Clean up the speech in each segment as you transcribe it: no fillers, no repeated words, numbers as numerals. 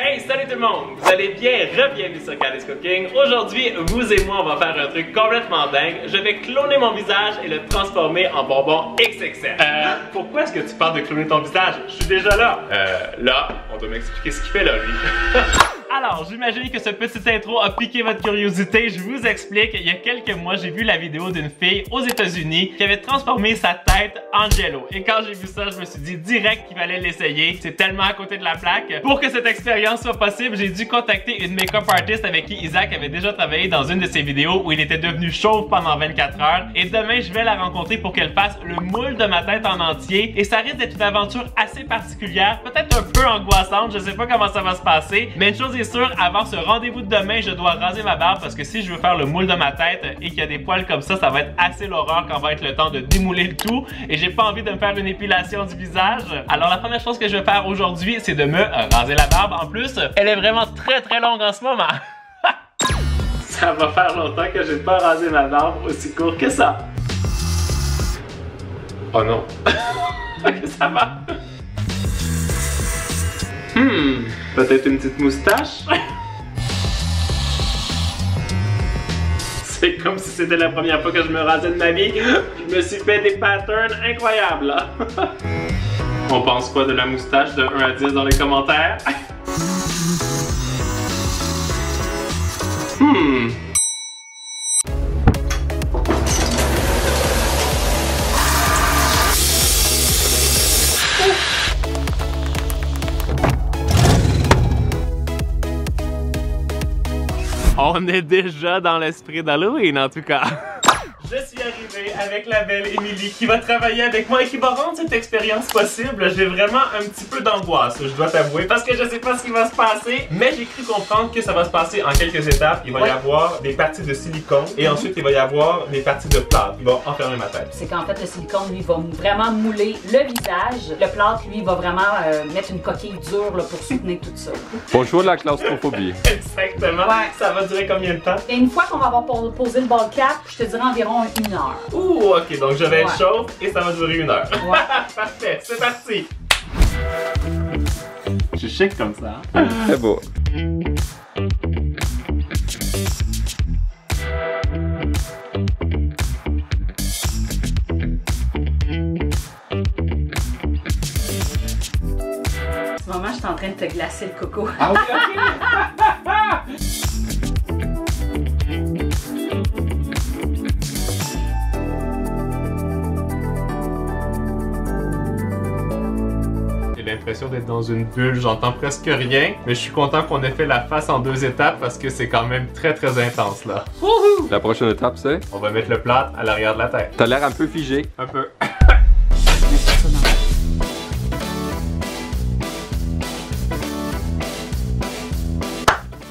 Hey, salut tout le monde! Vous allez bien? Re-bienvenue sur Cali's Cooking. Aujourd'hui, vous et moi, on va faire un truc complètement dingue. Je vais cloner mon visage et le transformer en bonbon XXL. Pourquoi est-ce que tu parles de cloner ton visage? Je suis déjà là. Là, on doit m'expliquer ce qu'il fait là, lui. Alors, j'imagine que ce petit intro a piqué votre curiosité. Je vous explique. Il y a quelques mois, j'ai vu la vidéo d'une fille aux États-Unis qui avait transformé sa tête en jello. Et quand j'ai vu ça, je me suis dit direct qu'il fallait l'essayer. C'est tellement à côté de la plaque. Pour que cette expérience soit possible, j'ai dû contacter une make-up artist avec qui Isaac avait déjà travaillé dans une de ses vidéos où il était devenu chauve pendant 24 heures. Et demain, je vais la rencontrer pour qu'elle fasse le moule de ma tête en entier. Et ça risque d'être une aventure assez particulière, peut-être un peu angoissante. Je sais pas comment ça va se passer. Mais une chose est sûr, avant ce rendez-vous de demain, je dois raser ma barbe parce que si je veux faire le moule de ma tête et qu'il y a des poils comme ça va être assez l'horreur quand va être le temps de démouler le tout. Et j'ai pas envie de me faire une épilation du visage. Alors la première chose que je vais faire aujourd'hui, c'est de me raser la barbe. En plus, elle est vraiment très longue en ce moment. Ça va faire longtemps que j'ai pas rasé ma barbe aussi court que ça. Oh non. Ok, ça va. Peut-être une petite moustache? C'est comme si c'était la première fois que je me rasais de ma vie. Je me suis fait des patterns incroyables là. On pense quoi de la moustache de 1 à 10 dans les commentaires? On est déjà dans l'esprit d'Halloween en tout cas. Je suis arrivé avec la belle Émilie qui va travailler avec moi et qui va rendre cette expérience possible. J'ai vraiment un petit peu d'angoisse, je dois t'avouer, parce que je sais pas ce qui va se passer, mais j'ai cru comprendre que ça va se passer en quelques étapes. Il va y avoir des parties de silicone et ensuite il va y avoir des parties de plâtre qui vont enfermer ma tête. C'est qu'en fait le silicone lui va vraiment mouler le visage. Le plâtre lui va vraiment mettre une coquille dure là, pour soutenir tout ça. Bonjour la claustrophobie. Exactement. Ouais. Ça va durer combien de temps? Et une fois qu'on va avoir posé le ball cap, je te dirais environ 1 heure. Ouh, ok, donc je vais être chauve et ça va durer 1 heure. Ouais. Parfait, c'est parti. Je suis chic comme ça. Très beau. En ce moment, je suis en train de te glacer le coco. Ah oui, ok. J'ai l'impression d'être dans une bulle, j'entends presque rien, mais je suis content qu'on ait fait la face en 2 étapes parce que c'est quand même très intense là. Wouhou! La prochaine étape c'est? On va mettre le plâtre à l'arrière de la tête. T'as l'air un peu figé. Un peu.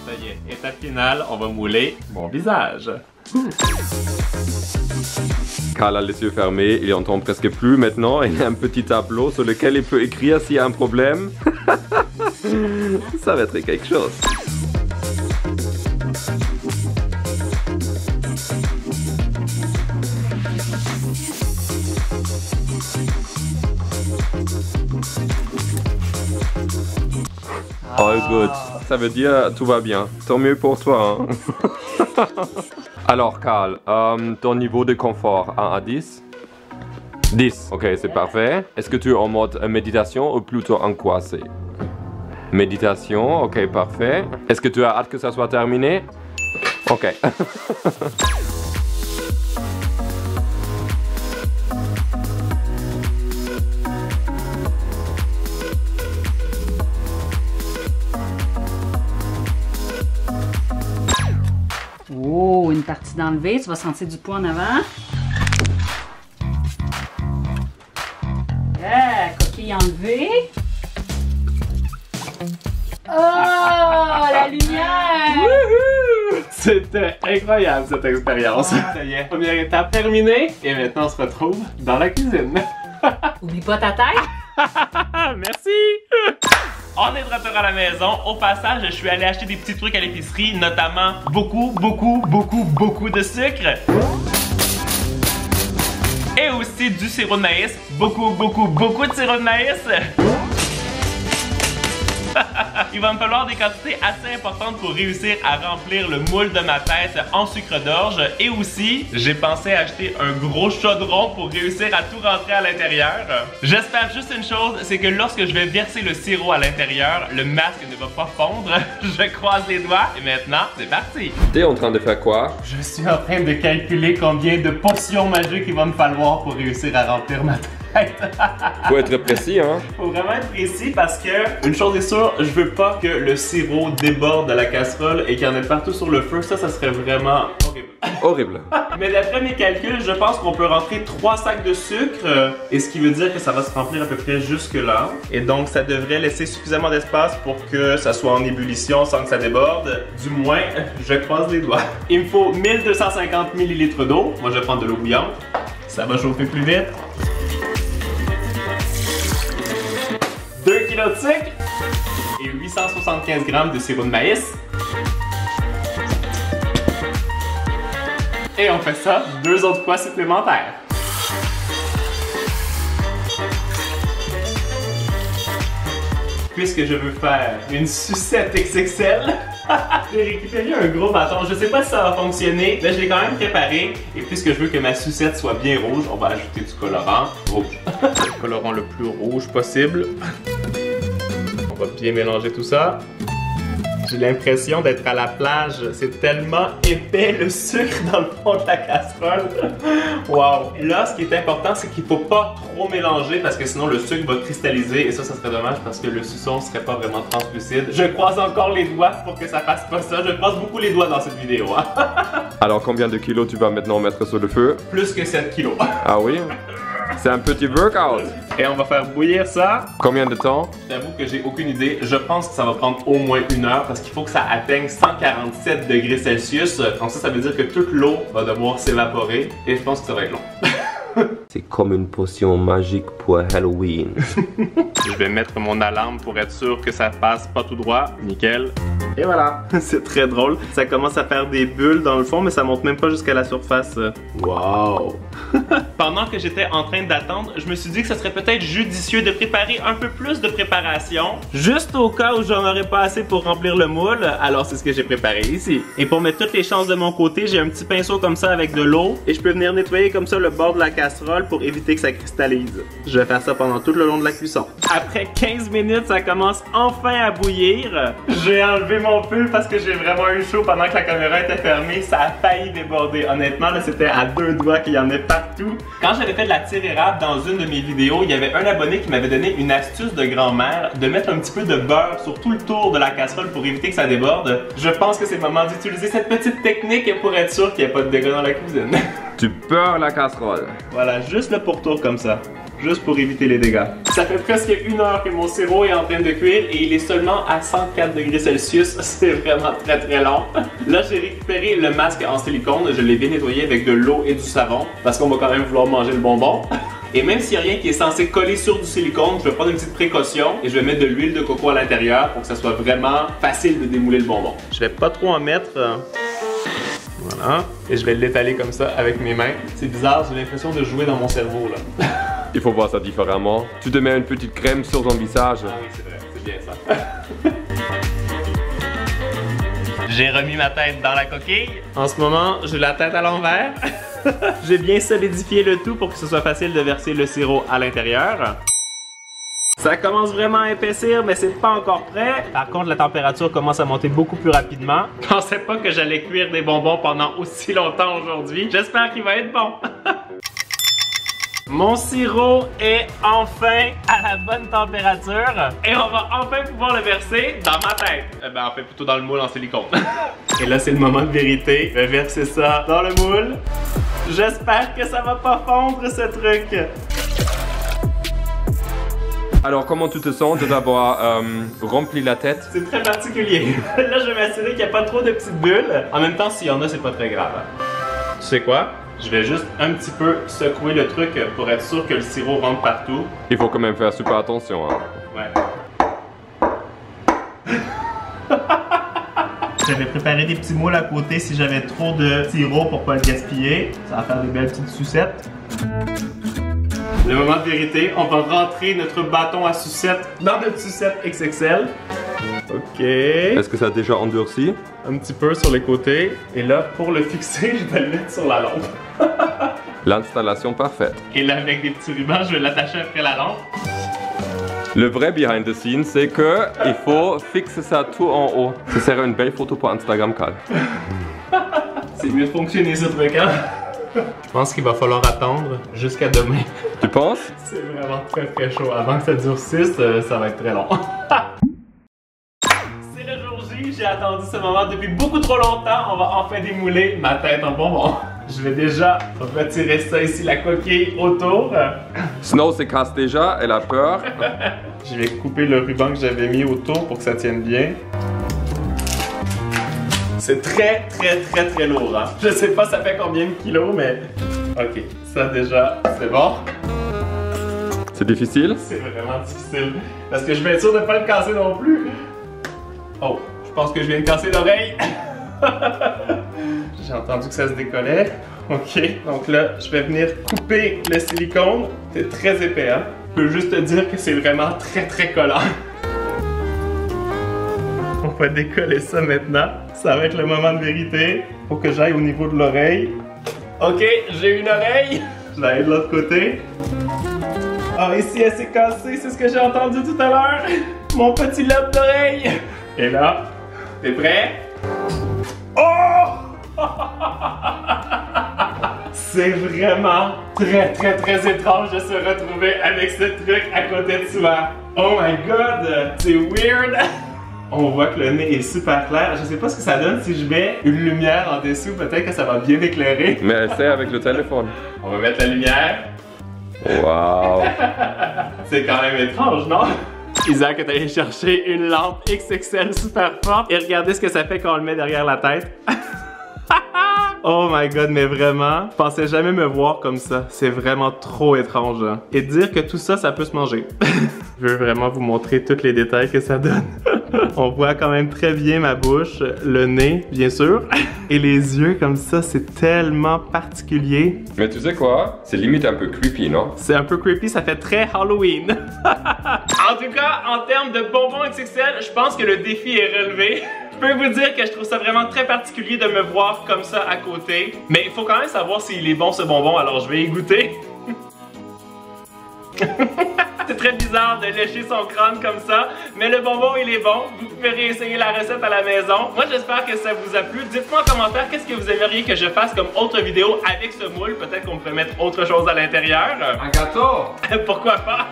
Ça y est, étape finale, on va mouler mon visage. Carl a les yeux fermés, il entend presque plus maintenant. Il y a un petit tableau sur lequel il peut écrire s'il y a un problème. Ça va être quelque chose. All good. Ça veut dire tout va bien. Tant mieux pour toi. Hein? Alors Carl, ton niveau de confort 1 à 10? 10. Ok, c'est parfait. Est-ce que tu es en mode méditation ou plutôt angoissé? Méditation, ok, parfait. Est-ce que tu as hâte que ça soit terminé? Ok. Oh, une partie d'enlever, tu vas sentir du poids en avant. Coquille enlevée. Oh, la lumière! Wouhou! C'était incroyable cette expérience. Ça y est, première étape terminée et maintenant on se retrouve dans la cuisine. Oublie pas ta tête. Merci! On est de retour à la maison. Au passage, je suis allé acheter des petits trucs à l'épicerie, notamment beaucoup de sucre. Et aussi du sirop de maïs. Beaucoup de sirop de maïs. il va me falloir des quantités assez importantes pour réussir à remplir le moule de ma tête en sucre d'orge. Et aussi, j'ai pensé acheter un gros chaudron pour réussir à tout rentrer à l'intérieur. J'espère juste une chose, c'est que lorsque je vais verser le sirop à l'intérieur, le masque ne va pas fondre. Je croise les doigts et maintenant, c'est parti. T'es en train de faire quoi? Je suis en train de calculer combien de potions magiques il va me falloir pour réussir à remplir ma tête. Faut être précis, hein? Faut vraiment être précis parce que, une chose est sûre, je veux pas que le sirop déborde de la casserole et qu'il y en ait partout sur le feu. Ça serait vraiment horrible. Horrible. Mais d'après mes calculs, je pense qu'on peut rentrer 3 sacs de sucre, et ce qui veut dire que ça va se remplir à peu près jusque là. Et donc ça devrait laisser suffisamment d'espace pour que ça soit en ébullition sans que ça déborde. Du moins, je croise les doigts. Il me faut 1250 ml d'eau. Moi je vais prendre de l'eau bouillante. Ça va chauffer plus vite. 2 kg de sucre et 875 g de sirop de maïs. Et on fait ça 2 autres fois supplémentaires. Puisque je veux faire une sucette XXL, j'ai récupéré un gros bâton. Je sais pas si ça va fonctionner, mais je l'ai quand même préparé. Et puisque je veux que ma sucette soit bien rouge, on va ajouter du colorant rouge. Le colorant le plus rouge possible. On va bien mélanger tout ça. J'ai l'impression d'être à la plage. C'est tellement épais le sucre dans le fond de la casserole. Wow! Là, ce qui est important, c'est qu'il ne faut pas trop mélanger parce que sinon le sucre va cristalliser et ça serait dommage parce que le suçon ne serait pas vraiment translucide. Je croise encore les doigts pour que ça fasse pas ça. Je croise beaucoup les doigts dans cette vidéo. Hein? Alors, combien de kilos tu vas maintenant mettre sur le feu? Plus que 7 kilos. Ah oui? C'est un petit workout. Et on va faire bouillir ça. Combien de temps? J'avoue que j'ai aucune idée. Je pense que ça va prendre au moins 1 heure parce qu'il faut que ça atteigne 147 degrés Celsius. Donc ça veut dire que toute l'eau va devoir s'évaporer. Et je pense que ça va être long. C'est comme une potion magique pour Halloween. Je vais mettre mon alarme pour être sûr que ça passe pas tout droit. Nickel. Et voilà, c'est très drôle. Ça commence à faire des bulles dans le fond, mais ça monte même pas jusqu'à la surface. Wow! Pendant que j'étais en train d'attendre, je me suis dit que ce serait peut-être judicieux de préparer un peu plus de préparation, juste au cas où j'en aurais pas assez pour remplir le moule. Alors c'est ce que j'ai préparé ici. Et pour mettre toutes les chances de mon côté, j'ai un petit pinceau comme ça avec de l'eau et je peux venir nettoyer comme ça le bord de la casserole pour éviter que ça cristallise. Je vais faire ça pendant tout le long de la cuisson. Après 15 minutes, ça commence enfin à bouillir. J'ai enlevé mon pull parce que j'ai vraiment eu chaud pendant que la caméra était fermée. Ça a failli déborder. Honnêtement, là, c'était à 2 doigts qu'il y en ait partout. Quand j'avais fait de la tire érable dans une de mes vidéos, il y avait un abonné qui m'avait donné une astuce de grand-mère de mettre un petit peu de beurre sur tout le tour de la casserole pour éviter que ça déborde. Je pense que c'est le moment d'utiliser cette petite technique pour être sûr qu'il n'y ait pas de dégâts dans la cuisine. Tu beurres la casserole. Voilà, juste le pourtour comme ça. Juste pour éviter les dégâts. Ça fait presque 1 heure que mon sirop est en train de cuire et il est seulement à 104 degrés Celsius. C'est vraiment très très long. Là, j'ai récupéré le masque en silicone. Je l'ai bien nettoyé avec de l'eau et du savon parce qu'on va quand même vouloir manger le bonbon. Et même s'il n'y a rien qui est censé coller sur du silicone, je vais prendre une petite précaution et je vais mettre de l'huile de coco à l'intérieur pour que ça soit vraiment facile de démouler le bonbon. Je vais pas trop en mettre. Voilà. Et je vais l'étaler comme ça avec mes mains. C'est bizarre, j'ai l'impression de jouer dans mon cerveau là. Il faut voir ça différemment. Tu te mets une petite crème sur ton visage. Ah oui, c'est vrai, c'est bien ça. J'ai remis ma tête dans la coquille. En ce moment, j'ai la tête à l'envers. J'ai bien solidifié le tout pour que ce soit facile de verser le sirop à l'intérieur. Ça commence vraiment à épaissir, mais c'est pas encore prêt. Par contre, la température commence à monter beaucoup plus rapidement. Je pensais pas que j'allais cuire des bonbons pendant aussi longtemps aujourd'hui. J'espère qu'il va être bon. Mon sirop est enfin à la bonne température et on va enfin pouvoir le verser dans ma tête. Ben, enfin, plutôt dans le moule en silicone. Et là, c'est le moment de vérité. Je vais verser ça dans le moule. J'espère que ça va pas fondre ce truc. Alors, comment tu te sens de t'avoir rempli la tête? C'est très particulier. Là, je vais m'assurer qu'il n'y a pas trop de petites bulles. En même temps, s'il y en a, c'est pas très grave. Tu sais quoi? Je vais juste un petit peu secouer le truc pour être sûr que le sirop rentre partout. Il faut quand même faire super attention. Hein. Ouais. J'avais préparé des petits moules à côté si j'avais trop de sirop pour pas le gaspiller. Ça va faire des belles petites sucettes. Le moment de vérité, on va rentrer notre bâton à sucette dans notre sucette XXL. Ok. Est-ce que ça a déjà endurci? Un petit peu sur les côtés. Et là, pour le fixer, je vais le mettre sur la lampe. L'installation parfaite. Et là, avec des petits rubans, je vais l'attacher après la lampe. Le vrai behind the scenes, c'est que il faut fixer ça tout en haut. Ce serait une belle photo pour Instagram, Carl. C'est mieux de fonctionner ce truc, hein? Je pense qu'il va falloir attendre jusqu'à demain. Tu penses? C'est vraiment très chaud. Avant que ça durcisse, ça va être très long. C'est le jour J, j'ai attendu ce moment depuis beaucoup trop longtemps. On va enfin démouler ma tête en bonbon. Je vais déjà retirer ça ici, la coquille autour. Snow s'écrase déjà, elle a peur. Je vais couper le ruban que j'avais mis autour pour que ça tienne bien. C'est très lourd, hein? Je sais pas ça fait combien de kilos, mais... Ok, ça déjà, c'est bon. C'est difficile? C'est vraiment difficile. Parce que je vais être sûr de pas le casser non plus. Oh, je pense que je viens de casser l'oreille. J'ai entendu que ça se décollait. Ok, donc là, je vais venir couper le silicone. C'est très épais, hein? Je peux juste te dire que c'est vraiment très collant. On va décoller ça maintenant. Ça va être le moment de vérité. Faut que j'aille au niveau de l'oreille. Ok, j'ai une oreille. Je vais aller de l'autre côté. Ah, ici, elle s'est cassée. C'est ce que j'ai entendu tout à l'heure. Mon petit lobe d'oreille. Et là, t'es prêt? Oh! C'est vraiment très étrange de se retrouver avec ce truc à côté de soi. Oh my god, c'est weird. On voit que le nez est super clair. Je sais pas ce que ça donne si je mets une lumière en dessous. Peut-être que ça va bien éclairer. Mais essaie avec le téléphone. On va mettre la lumière. Wow. C'est quand même étrange, non? Isaac est allé chercher une lampe XXL super forte et regardez ce que ça fait quand on le met derrière la tête. Oh my god, mais vraiment, je pensais jamais me voir comme ça. C'est vraiment trop étrange. Hein? Et dire que tout ça, ça peut se manger. Je veux vraiment vous montrer tous les détails que ça donne. On voit quand même très bien ma bouche, le nez, bien sûr, et les yeux comme ça, c'est tellement particulier. Mais tu sais quoi? C'est limite un peu creepy, non? C'est un peu creepy, ça fait très Halloween. En tout cas, en termes de bonbons XXL, je pense que le défi est relevé. Je peux vous dire que je trouve ça vraiment très particulier de me voir comme ça à côté. Mais il faut quand même savoir s'il est bon ce bonbon, alors je vais y goûter. C'est très bizarre de lécher son crâne comme ça, mais le bonbon il est bon. Vous pouvez réessayer la recette à la maison. Moi j'espère que ça vous a plu. Dites-moi en commentaire qu'est-ce que vous aimeriez que je fasse comme autre vidéo avec ce moule. Peut-être qu'on pourrait mettre autre chose à l'intérieur. Un gâteau! Pourquoi pas?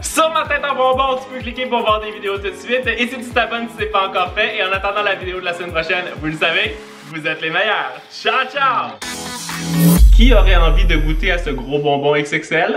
Sur ma tête en bonbon, tu peux cliquer pour voir des vidéos tout de suite. Et si tu t'abonnes si c'est pas encore fait. Et en attendant la vidéo de la semaine prochaine, vous le savez, vous êtes les meilleurs. Ciao ciao! Qui aurait envie de goûter à ce gros bonbon XXL?